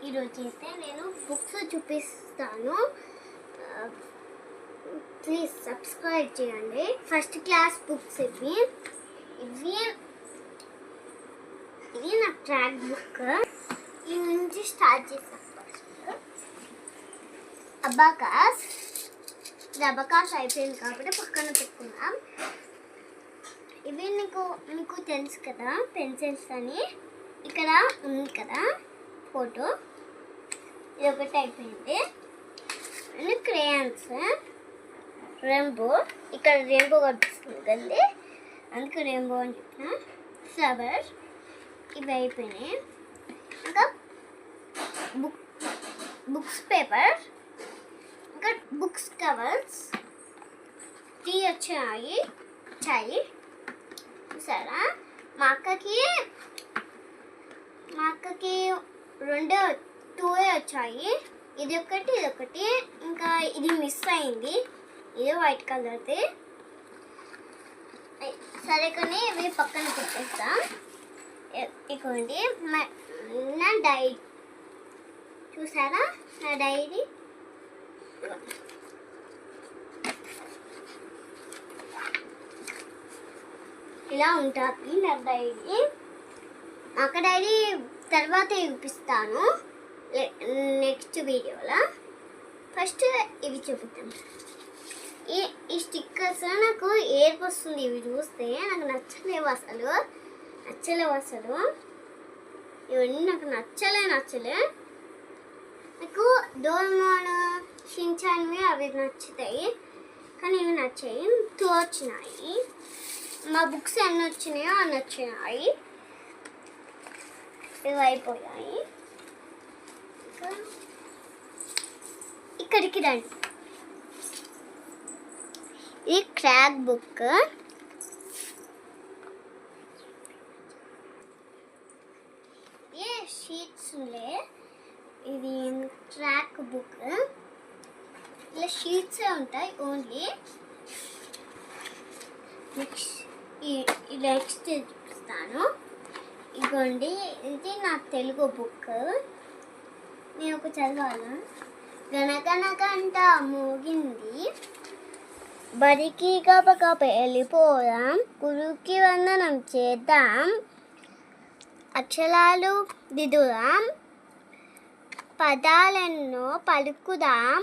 ఈరోజు అయితే నేను బుక్స్ చూపిస్తాను. ప్లీజ్ సబ్స్క్రైబ్ చేయండి. ఫస్ట్ క్లాస్ బుక్స్ ఇవి నా ట్రాక్ బుక్. ఈ నుంచి స్టార్ట్ చేస్తాను. అబాకాస్ అయిపోయింది కాబట్టి పక్కన పెట్టుకుందాం. ఇవి మీకు తెలుసు కదా, పెన్సిల్స్ అని. ఇక్కడ ఉంది కదా ఫోటో, ఇది ఒకటి అయిపోయింది. అండ్ క్రేయాన్స్, రెయిన్బో, ఇక్కడ రెయిన్బో కనిపిస్తుంది కదండి, అందుకే రెయిన్బో అని చెప్పిన. ఫ్లవర్, ఇవి అయిపోయినాయి. ఇంకా బుక్స్ పేపర్, ఇంకా బుక్స్ కవర్స్ 3 వచ్చాయి. సరే, మా అక్కకి 2 వచ్చాయి. ఇది ఒకటి, ఇంకా ఇది మిస్ అయింది. ఇది వైట్ కలర్ది. సరే, కానీ ఇవి పక్కన పెట్టేస్తాం. ఇదిగోండి నా డైరీ, చూసారా నా డైరీ. ఇలా ఉంటుంది నా డైరీ. ఒక డైరీ తర్వాత చూపిస్తాను నెక్స్ట్ వీడియోలో. ఫస్ట్ ఇవి చూపిద్దాం. ఈ స్టిక్కర్స్ నాకు ఏర్పు వస్తుంది. ఇవి చూస్తే నాకు నచ్చలేవు అసలు. ఇవన్నీ నాకు నచ్చలే. నాకు డోరేమోన్, షిన్చాన్వి అవి నచ్చుతాయి, కానీ ఇవి నచ్చాయి. 2 వచ్చినాయి. మా బుక్స్ ఎన్ని వచ్చినాయో అన్ని వచ్చినాయి. ఇవి అయిపోయాయి. ఇక్కడికి రండి. ఈ క్రాక్ బుక్, ఏ షీట్స్ ఉండే. ఇది ట్రాక్ బుక్. ఇలా షీట్సే ఉంటాయి ఓన్లీ. నెక్స్ట్ చూపిస్తాను. ఇదిగోండి, ఇది నా తెలుగు బుక్. నేను ఒక చదవాలా. గనగనగంట మోగింది, బడికి గబగబ వెళ్ళిపోదాం, గురువుకి వందనం చేద్దాం, అక్షరాలు దిద్దుదాం, పదాలెన్నో పలుకుదాం,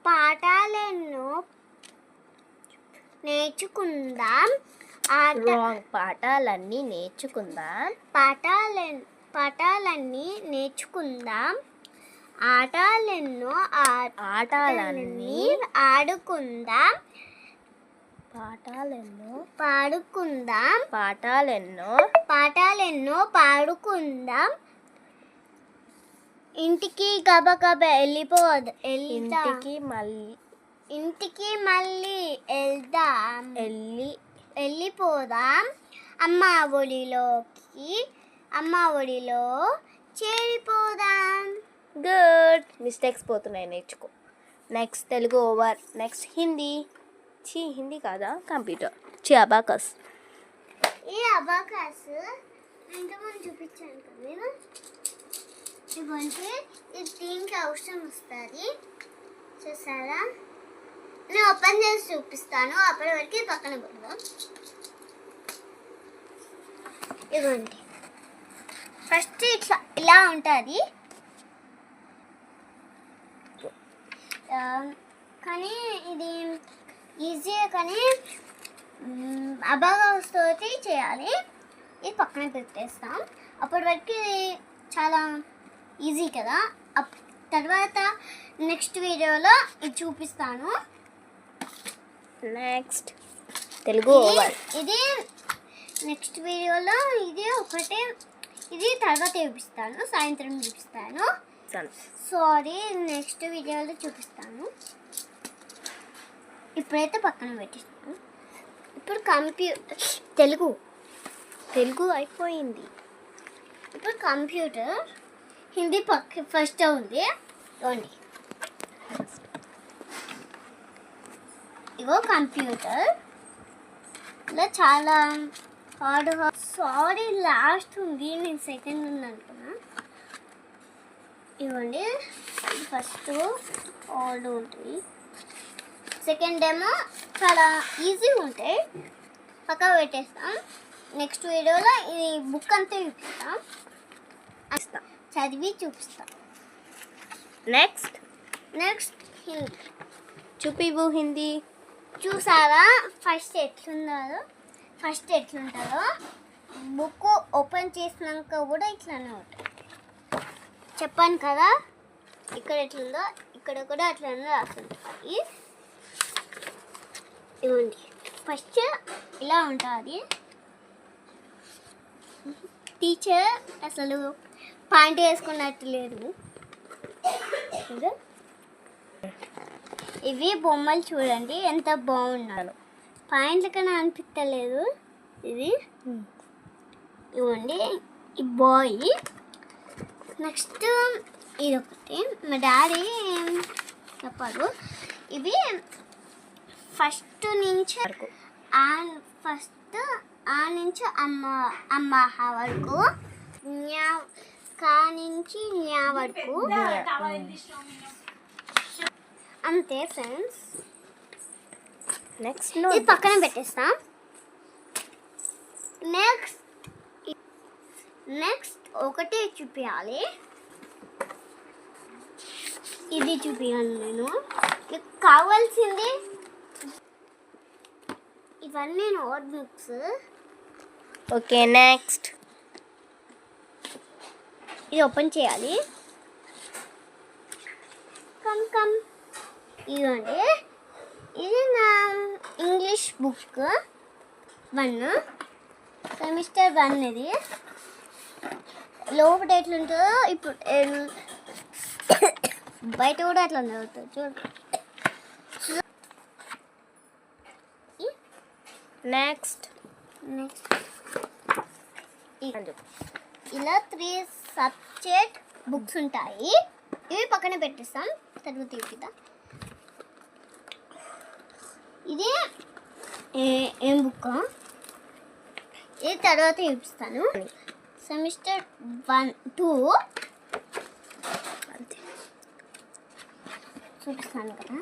పాఠాలెన్నో నేర్చుకుందాం. పాఠాలన్నీ నేర్చుకుందాం, ఆటలెన్నో ఆడుకుందాం, పాఠాలెన్నో పాడుకుందాం, ఇంటికి గబగబ ఇంటికి మళ్ళీ వెళ్ళిపోదాం, అమ్మ ఒడిలో చేరిపోదాం. గుడ్. మిస్టేక్స్ పోతున్నాయి, నేర్చుకో. Next Telugu over. Next Hindi కాదా, కంప్యూటర్. అబాకస్. ఈ అబాకస్ ఇంతకుముందు చూపించాను కదా నేను. ఇదిగోండి, ఇది దీనికి అవసరం వస్తుంది. చూసారా, నేను ఓపెన్ చేసి చూపిస్తాను. అప్పటి వరకు పక్కన పెడదాం. ఇదిగోండి, ఫస్ట్ ఇలా ఉంటుంది. కానీ ఇది ఈజీగా, కానీ అబాకస్ తోటి చేయాలి. ఇది పక్కన పెట్టేస్తాం. అప్పటి వరకు ఇది చాలా ఈజీ కదా. తర్వాత నెక్స్ట్ వీడియోలో ఇది చూపిస్తాను. Next Telugu over. ఇది నెక్స్ట్ వీడియోలో ఇది తర్వాత చూపిస్తాను, సాయంత్రం చూపిస్తాను. సారీ, నెక్స్ట్ వీడియోలో చూపిస్తాను. ఇప్పుడైతే పక్కన పెట్టిస్తాను. ఇప్పుడు తెలుగు అయిపోయింది. ఇప్పుడు కంప్యూటర్, హిందీ ఫస్ట్ ఉంది. ఇగో కంప్యూటర్. ఇలా చాలా హార్డ్ సారీ లాస్ట్ ఉంది, నేను సెకండ్ ఉంది అనుకున్నా. ఇవ్వండి, ఫస్ట్ ఆర్డర్ ఉంటుంది, సెకండ్ ఏమో చాలా ఈజీగా ఉంటాయి. పక్కన పెట్టేస్తాం. నెక్స్ట్ వీడియోలో ఈ బుక్ అంతా చూపిస్తాం, చదివి చూపిస్తాం. నెక్స్ట్ హిందీ చూపివు హిందీ. చూసారా ఫస్ట్ ఎట్లుంటుందో బుక్ ఓపెన్ చేసినాక కూడా ఇట్లానే ఉంటుంది. చెప్పాను కదా, ఇక్కడ ఎట్లుందో ఇక్కడ కూడా అట్లనే రాస్తుంటుంది. ఇవ్వండి, ఫస్ట్ ఇలా ఉంటుంది. టీచర్ అసలు పాయింట్ వేసుకున్నట్టు లేదు. ఇవి బొమ్మలు చూడండి ఎంత బాగున్నాను, పాయింట్ల కన్నా అనిపించలేదు. ఇది ఇవ్వండి, ఈ బాయ్. నెక్స్ట్ ఇది ఒకటి మా డాడీ చెప్పారు. ఇవి ఫస్ట్ నుంచి అమ్మ వరకు, కా నుంచి న్యా వరకు అంతే ఫ్రెండ్స్. నెక్స్ట్ ఇది పక్కన పెట్టేస్తాం. నెక్స్ట్ ఒకటే చూపించాలి, ఇది చూపించాను నేను. మీకు కావాల్సింది ఇవన్నీ నోట్ బుక్స్. ఓకే, నెక్స్ట్ ఇది ఓపెన్ చేయాలి. కమ్ ఇదండి, ఇది నా ఇంగ్లీష్ బుక్ 1, సెమిస్టర్ 1. ఇది లోపల ఎట్లుంటుందో ఇప్పుడు బయట కూడా అట్లా చదువుతుంది చూడు. నెక్స్ట్ ఇలా 3 సబ్జెక్ట్ బుక్స్ ఉంటాయి. ఇవి పక్కన పెట్టేస్తాం, తర్వాత చూపిద్దాం. ఇది ఏం బుక్, ఇది తర్వాత చూపిస్తాను. సెమిస్టర్ 1, 2 అంతే చూపిస్తాను కదా.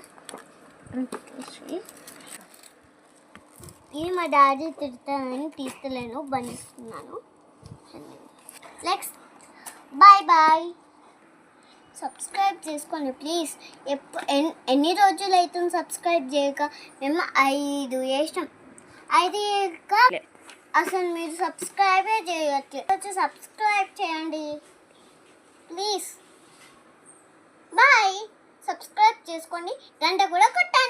ఇది మా డాడీ తిడతానని తీస్తలేను, బంధిస్తున్నాను. Next boy. సబ్స్క్రైబ్ చేసుకోండి ప్లీజ్. ఎన్ని రోజులు అవుతుంది సబ్స్క్రైబ్ చేయక? మేము 5 చేసినాం. 5 అసలు మీరు సబ్స్క్రైబే చేయట్లేదు. సబ్స్క్రైబ్ చేయండి ప్లీజ్. బాయ్. సబ్స్క్రైబ్ చేసుకోండి, గంట కూడా కొట్టండి.